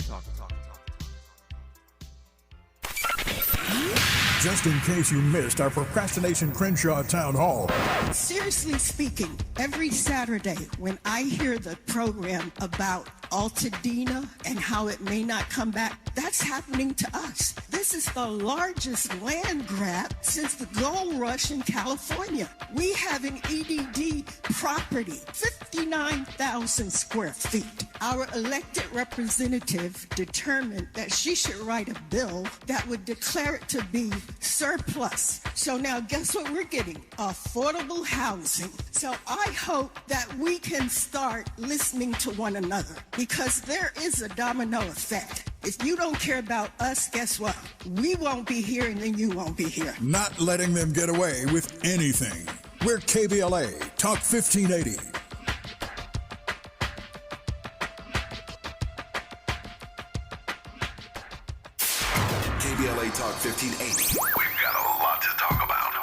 Just in case you missed our Procrastination Crenshaw Town Hall. Seriously speaking, every Saturday when I hear the program about Altadena and how it may not come back, that's happening to us. This is the largest land grab since the gold rush in California. We have an EDD property, 59,000 square feet. Our elected representative determined that she should write a bill that would declare it to be surplus. So now guess what we're getting? Affordable housing. So I hope that we can start listening to one another, because there is a domino effect. If you don't care about us, guess what? We won't be here, and then you won't be here. Not letting them get away with anything. We're KBLA Talk 1580. KBLA Talk 1580. We've got a lot to talk about.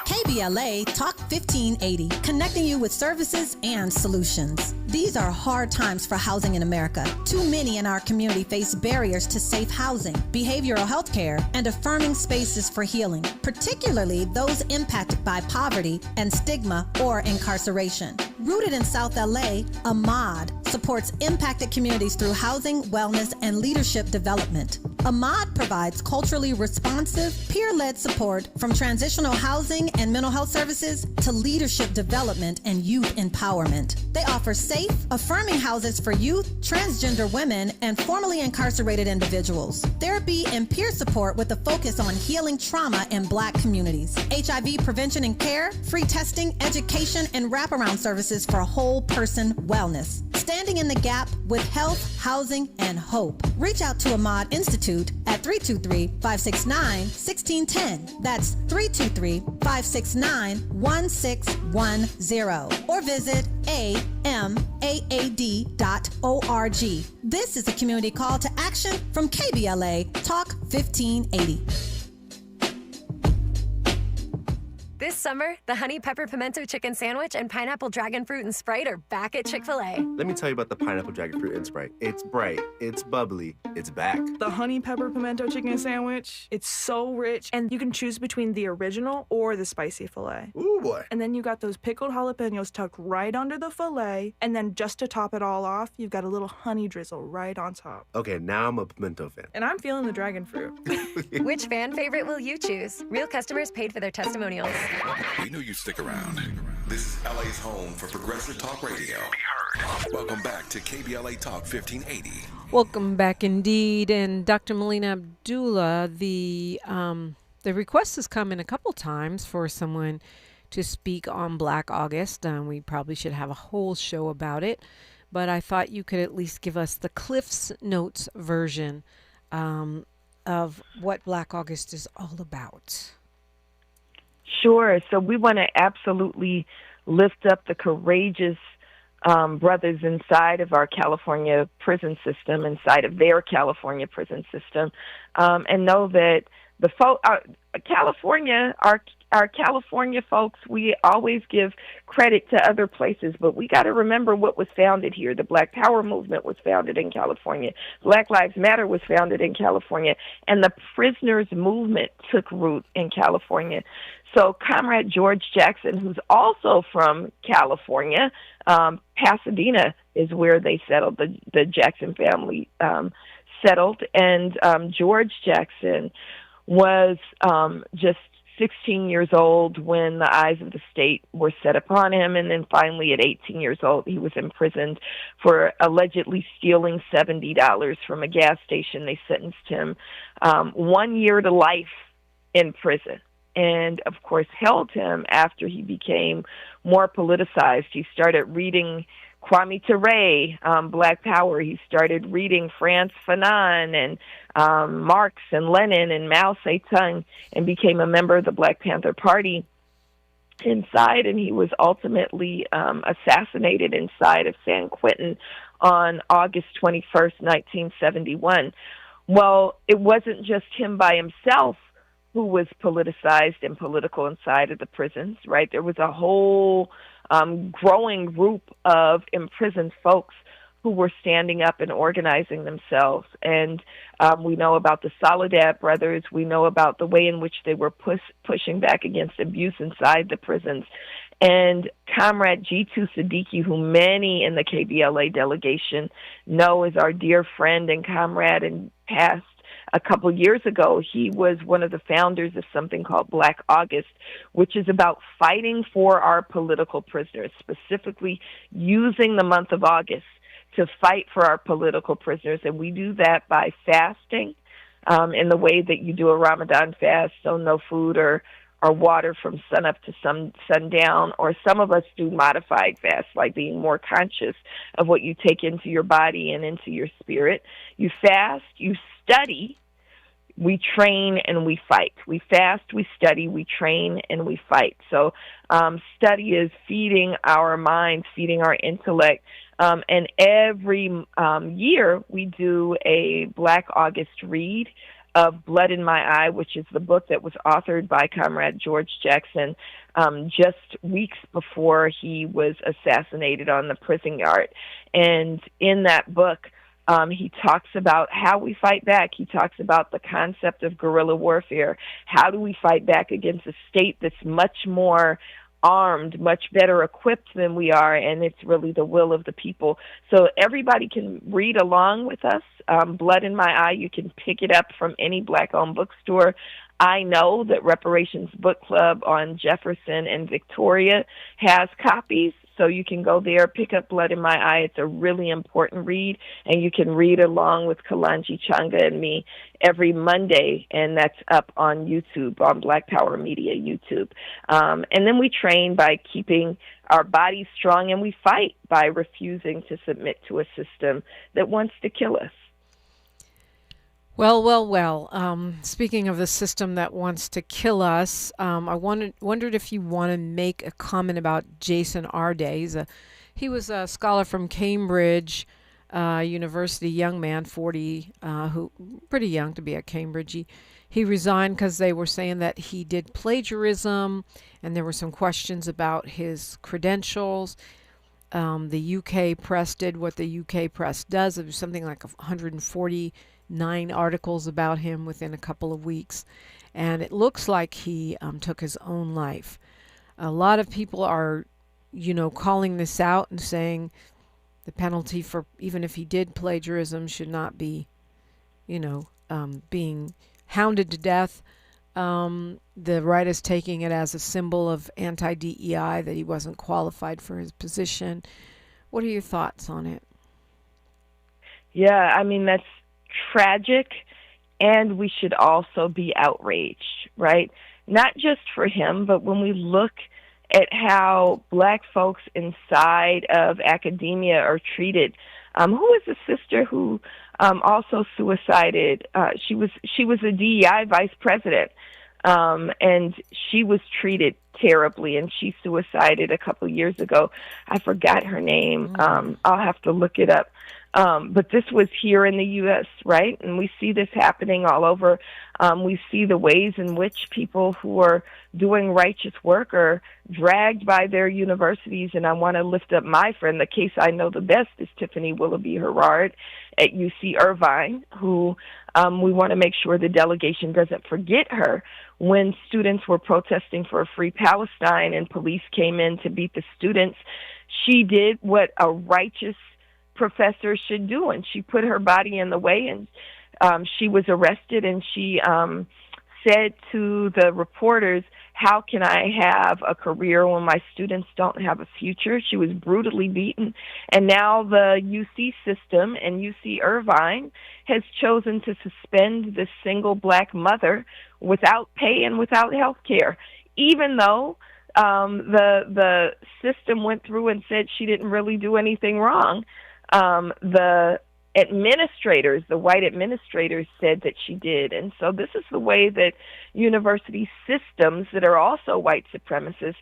KBLA Talk 1580, connecting you with services and solutions. These are hard times for housing in America. Too many in our community face barriers to safe housing, behavioral health care, and affirming spaces for healing, particularly those impacted by poverty and stigma or incarceration. Rooted in South LA, Ahmad supports impacted communities through housing, wellness, and leadership development. Ahmad provides culturally responsive, peer-led support from transitional housing and mental health services to leadership development and youth empowerment. They offer safe, affirming houses for youth, transgender women, and formerly incarcerated individuals. Therapy and peer support with a focus on healing trauma in Black communities. HIV prevention and care, free testing, education, and wraparound services for whole person wellness. Standing in the gap with health, housing, and hope. Reach out to Ahmad Institute at 323-569-1610. That's 323-569-1610. Or visit amaad.org. This is a community call to action from KBLA Talk 1580. This summer, the honey pepper pimento chicken sandwich and pineapple dragon fruit and Sprite are back at Chick-fil-A. Let me tell you about the pineapple dragon fruit and Sprite. It's bright, it's bubbly, it's back. The honey pepper pimento chicken sandwich, it's so rich, and you can choose between the original or the spicy filet. Ooh, boy. And then you got those pickled jalapenos tucked right under the filet, and then just to top it all off, you've got a little honey drizzle right on top. Okay, now I'm a pimento fan. And I'm feeling the dragon fruit. Which fan favorite will you choose? Real customers paid for their testimonials. We knew you'd stick around. This is LA's home for Progressive Talk Radio. Welcome back to KBLA Talk 1580. Welcome back indeed. And Dr. Melina Abdullah, the request has come in a couple times for someone to speak on Black August. We probably should have a whole show about it, but I thought you could at least give us the Cliff's Notes version of what Black August is all about. Sure. So we want to absolutely lift up the courageous brothers inside of our California prison system, inside of their California prison system, and know that the California, our California folks, we always give credit to other places, but we got to remember what was founded here. The Black Power movement was founded in California. Black Lives Matter was founded in California, and the prisoners movement took root in California. So Comrade George Jackson, who's also from California, Pasadena is where they settled, the Jackson family settled, and George Jackson was just 16 years old when the eyes of the state were set upon him, and then finally at 18 years old he was imprisoned for allegedly stealing $70 from a gas station. They sentenced him 1 year to life in prison. and, of course, held him after he became more politicized. He started reading Kwame Ture, Black Power. He started reading Frantz Fanon and Marx and Lenin and Mao Zedong, and became a member of the Black Panther Party inside, and he was ultimately assassinated inside of San Quentin on August 21st, 1971. Well, it wasn't just him by himself who was politicized and political inside of the prisons, right? There was a whole growing group of imprisoned folks who were standing up and organizing themselves. And we know about the Soledad brothers. We know about the way in which they were pushing back against abuse inside the prisons. And Comrade Jitu Siddiqui, who many in the KBLA delegation know as our dear friend and comrade and passed a couple years ago, he was one of the founders of something called Black August, which is about fighting for our political prisoners, specifically using the month of August to fight for our political prisoners. And we do that by fasting in the way that you do a Ramadan fast, so no food or water from sunup to sundown, or some of us do modified fasts, like being more conscious of what you take into your body and into your spirit. You fast, you study, we train, and we fight. We fast, we study, we train, and we fight. So study is feeding our minds, feeding our intellect. And every year we do a Black August read of Blood in My Eye, which is the book that was authored by Comrade George Jackson just weeks before he was assassinated on the prison yard. And in that book, he talks about how we fight back. He talks about the concept of guerrilla warfare. How do we fight back against a state that's much more armed, much better equipped than we are, and it's really the will of the people. So everybody can read along with us. Blood in My Eye, you can pick it up from any Black-owned bookstore. I know that Reparations Book Club on Jefferson and Victoria has copies, so you can go there, pick up Blood in My Eye. It's a really important read, and you can read along with Kalanji Changa and me every Monday, and that's up on YouTube, on Black Power Media YouTube. And then we train by keeping our bodies strong, and we fight by refusing to submit to a system that wants to kill us. Well. Speaking of the system that wants to kill us, I wondered if you want to make a comment about Jason Arday. He was a scholar from Cambridge University, young man, 40, who pretty young to be at Cambridge. He resigned because they were saying that he did plagiarism, and there were some questions about his credentials. The UK press did what the UK press does. It was something like 149 articles about him within a couple of weeks, and it looks like he took his own life. A lot of people are, calling this out and saying the penalty for, even if he did plagiarism, should not be, being hounded to death. The right is taking it as a symbol of anti-DEI, that he wasn't qualified for his position. What are your thoughts on it? Yeah, I mean, that's tragic, and we should also be outraged, right? Not just for him, but when we look at how Black folks inside of academia are treated. Who is a sister who also suicided? She was a DEI vice president, and she was treated terribly, and she suicided a couple years ago. I forgot her name. I'll have to look it up. But this was here in the U.S., right? And we see this happening all over. We see the ways in which people who are doing righteous work are dragged by their universities. And I want to lift up my friend. The case I know the best is Tiffany Willoughby Herard at UC Irvine, who we want to make sure the delegation doesn't forget her. When students were protesting for a free Palestine and police came in to beat the students, she did what a righteous professor should do, and she put her body in the way, and she was arrested, and she said to the reporters, how can I have a career when my students don't have a future? She was brutally beaten. And now the UC system and UC Irvine has chosen to suspend this single black mother without pay and without health care, even though the system went through and said she didn't really do anything wrong. The administrators, the white administrators, said that she did. And so this is the way that university systems that are also white supremacists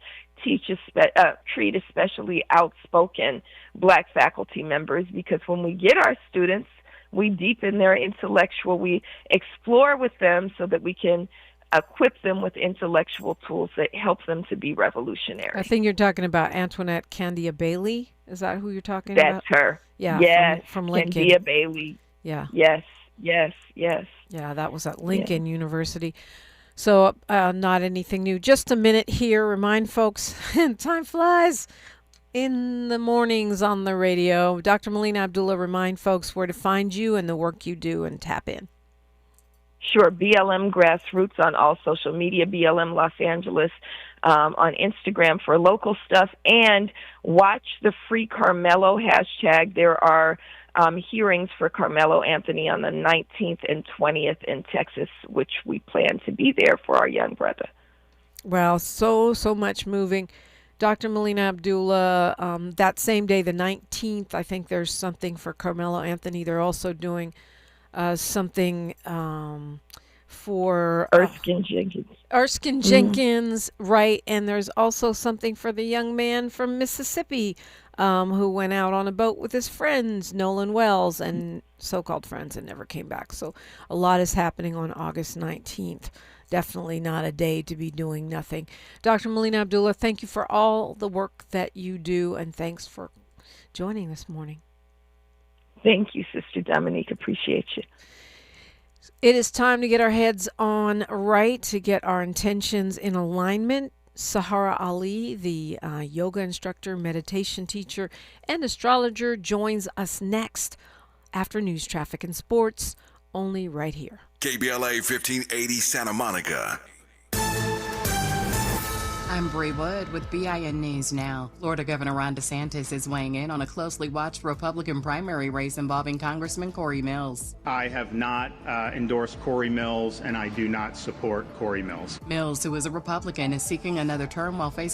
treat especially outspoken black faculty members, because when we get our students, we deepen their intellectual, we explore with them so that we can equip them with intellectual tools that help them to be revolutionary. I think you're talking about Antoinette Candia Bailey. Is that who you're talking about? That's her. Yeah. Yes. From Lincoln. Candia Bailey. Yeah. Yes. Yes. Yes. Yeah, that was at Lincoln University. So not anything new. Just a minute here. Remind folks, time flies in the mornings on the radio. Dr. Melina Abdullah, remind folks where to find you and the work you do and tap in. Sure. BLM Grassroots on all social media, BLM Los Angeles on Instagram for local stuff, and watch the Free Carmelo hashtag. There are hearings for Carmelo Anthony on the 19th and 20th in Texas, which we plan to be there for our young brother. Well, so much moving. Dr. Melina Abdullah, that same day, the 19th, I think there's something for Carmelo Anthony. They're also doing something for Erskine Jenkins. Erskine Jenkins, right. And there's also something for the young man from Mississippi who went out on a boat with his friends, Nolan Wells, and so-called friends, and never came back. So a lot is happening on August 19th. Definitely not a day to be doing nothing. Dr. Melina Abdullah, thank you for all the work that you do, and thanks for joining this morning. Thank you, Sister Dominique. Appreciate you. It is time to get our heads on right, to get our intentions in alignment. Sahara Ali, the yoga instructor, meditation teacher, and astrologer, joins us next after news, traffic, and sports, only right here. KBLA 1580 Santa Monica. I'm Bree Wood with BIN News Now. Florida Governor Ron DeSantis is weighing in on a closely watched Republican primary race involving Congressman Corey Mills. I have not endorsed Corey Mills, and I do not support Corey Mills. Mills, who is a Republican, is seeking another term while facing